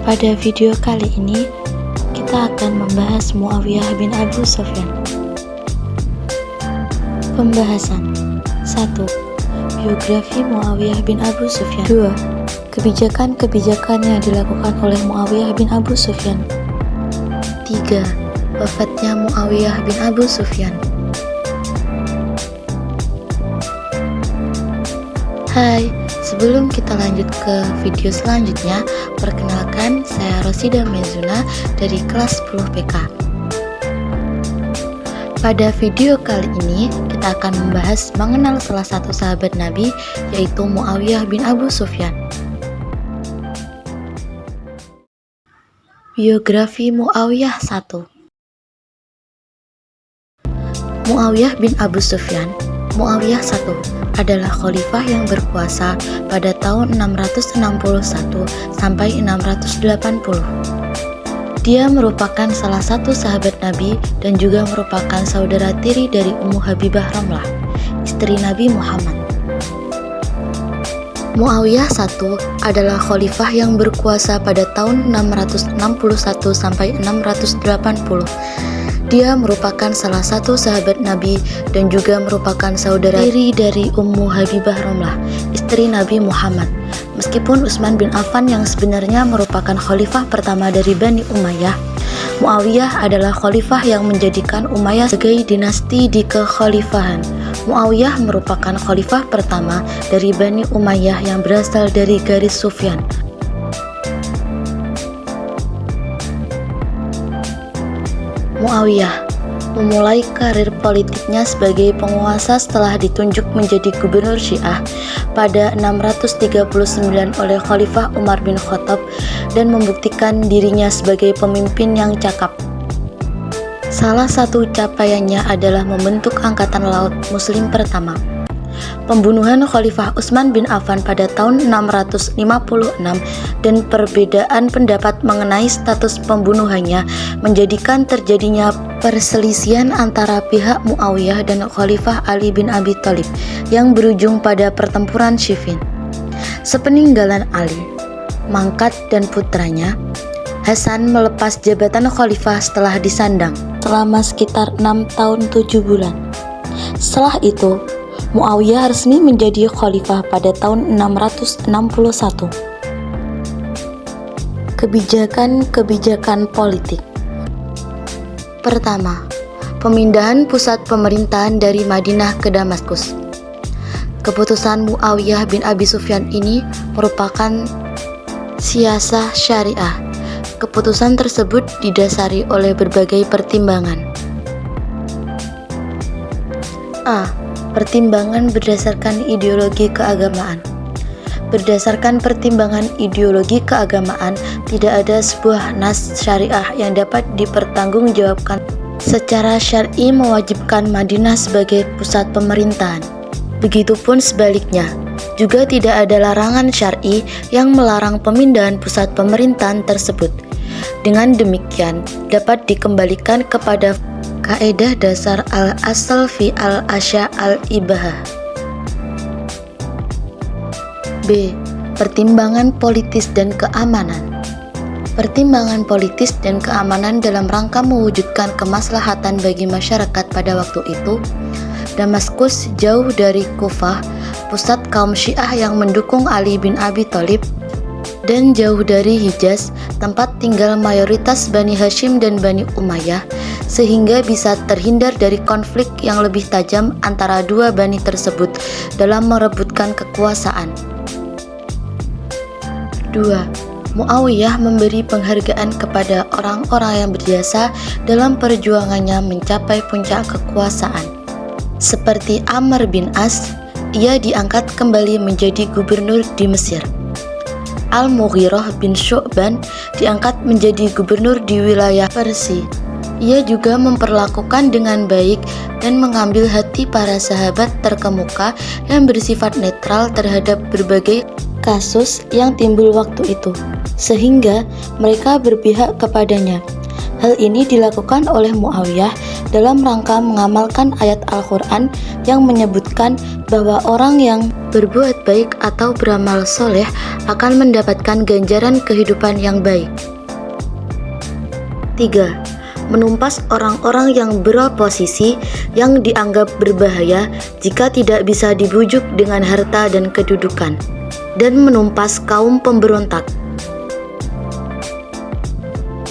Pada video kali ini, kita akan membahas Muawiyah bin Abu Sufyan. Pembahasan 1. Biografi Muawiyah bin Abu Sufyan. 2. Kebijakan-kebijakan yang dilakukan oleh Muawiyah bin Abu Sufyan. 3. Wafatnya Muawiyah bin Abu Sufyan. Hai, sebelum kita lanjut ke video selanjutnya, perkenalkan saya Rosida Mezuna dari kelas 10 PK. Pada video kali ini, kita akan membahas mengenal salah satu sahabat Nabi, yaitu Muawiyah bin Abu Sufyan. Biografi Muawiyah 1. Muawiyah bin Abu Sufyan. Muawiyah 1 adalah khalifah yang berkuasa pada tahun 661 sampai 680. Dia merupakan salah satu sahabat Nabi dan juga merupakan saudara tiri dari Ummu Habibah Ramlah, istri Nabi Muhammad. Muawiyah 1 adalah khalifah yang berkuasa pada tahun 661 sampai 680. Dia merupakan salah satu sahabat Nabi dan juga merupakan saudara tiri dari Ummu Habibah Ramlah, istri Nabi Muhammad. Meskipun Utsman bin Affan yang sebenarnya merupakan khalifah pertama dari Bani Umayyah, Muawiyah adalah khalifah yang menjadikan Umayyah sebagai dinasti di kekhalifahan. Muawiyah merupakan khalifah pertama dari Bani Umayyah yang berasal dari garis Sufyan. Muawiyah memulai karir politiknya sebagai penguasa setelah ditunjuk menjadi gubernur Syiah pada 639 oleh Khalifah Umar bin Khattab dan membuktikan dirinya sebagai pemimpin yang cakap. Salah satu capaiannya adalah membentuk Angkatan Laut Muslim pertama. Pembunuhan Khalifah Utsman bin Affan pada tahun 656 dan perbedaan pendapat mengenai status pembunuhannya menjadikan terjadinya perselisihan antara pihak Muawiyah dan Khalifah Ali bin Abi Thalib yang berujung pada pertempuran Siffin. Sepeninggalan Ali, Mangkat dan putranya, Hasan melepas jabatan khalifah setelah disandang selama sekitar 6 tahun 7 bulan. Setelah itu, Muawiyah resmi menjadi khalifah pada tahun 661. Kebijakan-kebijakan politik. Pertama, pemindahan pusat pemerintahan dari Madinah ke Damaskus. Keputusan Muawiyah bin Abi Sufyan ini merupakan siasah syariah. Keputusan tersebut didasari oleh berbagai pertimbangan. A. Pertimbangan berdasarkan ideologi keagamaan. Berdasarkan pertimbangan ideologi keagamaan, tidak ada sebuah nas syariah yang dapat dipertanggungjawabkan secara syar'i mewajibkan Madinah sebagai pusat pemerintahan. Begitupun sebaliknya, juga tidak ada larangan syar'i yang melarang pemindahan pusat pemerintahan tersebut. Dengan demikian, dapat dikembalikan kepada Kaidah dasar al-asal fi al-asya al-ibahah. B. Pertimbangan politis dan keamanan. Pertimbangan politis dan keamanan dalam rangka mewujudkan kemaslahatan bagi masyarakat pada waktu itu. Damaskus jauh dari Kufah, pusat kaum Syiah yang mendukung Ali bin Abi Thalib, dan jauh dari Hijaz, tempat tinggal mayoritas Bani Hashim dan Bani Umayyah, sehingga bisa terhindar dari konflik yang lebih tajam antara dua bani tersebut dalam merebutkan kekuasaan. 2. Muawiyah memberi penghargaan kepada orang-orang yang berjasa dalam perjuangannya mencapai puncak kekuasaan. Seperti Amr bin As, ia diangkat kembali menjadi gubernur di Mesir. Al-Mughirah bin Syu'ban diangkat menjadi gubernur di wilayah Persia. Ia juga memperlakukan dengan baik dan mengambil hati para sahabat terkemuka yang bersifat netral terhadap berbagai kasus yang timbul waktu itu, sehingga mereka berpihak kepadanya. Hal ini dilakukan oleh Muawiyah dalam rangka mengamalkan ayat Al-Quran yang menyebutkan bahwa orang yang berbuat baik atau beramal soleh akan mendapatkan ganjaran kehidupan yang baik. 3. Menumpas orang-orang yang beroposisi yang dianggap berbahaya jika tidak bisa dibujuk dengan harta dan kedudukan, dan menumpas kaum pemberontak.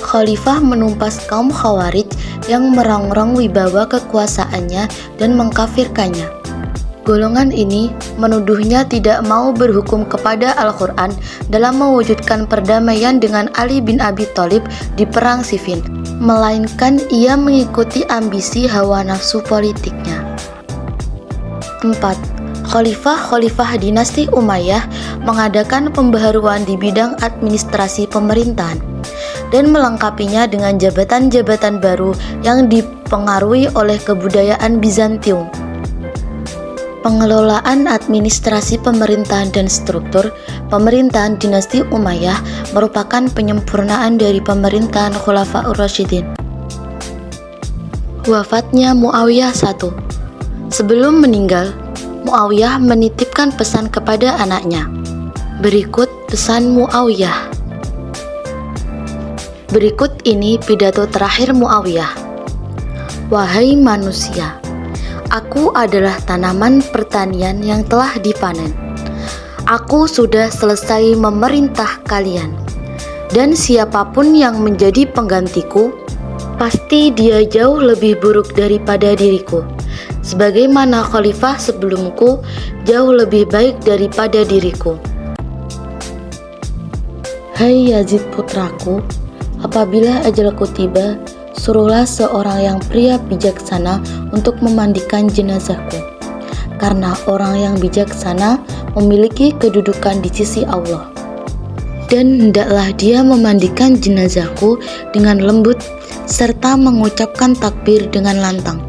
Khalifah menumpas kaum Khawarij yang merongrong wibawa kekuasaannya dan mengkafirkannya. Golongan ini menuduhnya tidak mau berhukum kepada Al-Quran dalam mewujudkan perdamaian dengan Ali bin Abi Thalib di Perang Siffin, melainkan ia mengikuti ambisi hawa nafsu politiknya. 4. Khalifah-khalifah dinasti Umayyah mengadakan pembaharuan di bidang administrasi pemerintahan dan melengkapinya dengan jabatan-jabatan baru yang dipengaruhi oleh kebudayaan Bizantium. Pengelolaan administrasi pemerintahan dan struktur pemerintahan dinasti Umayyah merupakan penyempurnaan dari pemerintahan Khulafaur Rasyidin. Wafatnya Muawiyah I. Sebelum meninggal, Muawiyah menitipkan pesan kepada anaknya. Berikut pesan Muawiyah. Berikut ini pidato terakhir Muawiyah. Wahai manusia, aku adalah tanaman pertanian yang telah dipanen. Aku sudah selesai memerintah kalian, dan siapapun yang menjadi penggantiku, pasti dia jauh lebih buruk daripada diriku. Sebagaimana khalifah sebelumku jauh lebih baik daripada diriku. Hai Yazid putraku, apabila ajalku tiba, suruhlah seorang yang pria bijaksana untuk memandikan jenazahku, karena orang yang bijaksana memiliki kedudukan di sisi Allah. Dan hendaklah dia memandikan jenazahku dengan lembut serta mengucapkan takbir dengan lantang.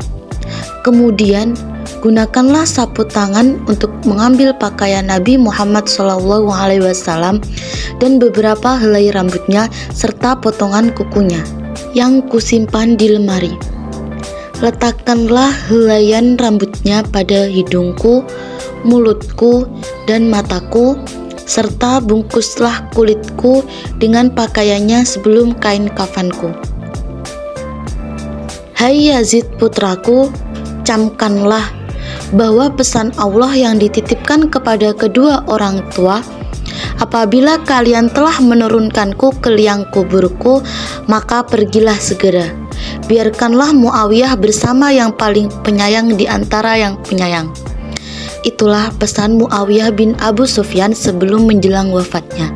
Kemudian gunakanlah sapu tangan untuk mengambil pakaian Nabi Muhammad SAW dan beberapa helai rambutnya serta potongan kukunya yang kusimpan di lemari. Letakkanlah helaian rambutnya pada hidungku, mulutku, dan mataku, serta bungkuslah kulitku dengan pakaiannya sebelum kain kafanku. Hai Yazid putraku, camkanlah bahwa pesan Allah yang dititipkan kepada kedua orang tua, apabila kalian telah menurunkanku ke liang kuburku, maka pergilah segera. Biarkanlah Muawiyah bersama yang paling penyayang di antara yang penyayang. Itulah pesan Muawiyah bin Abu Sufyan sebelum menjelang wafatnya.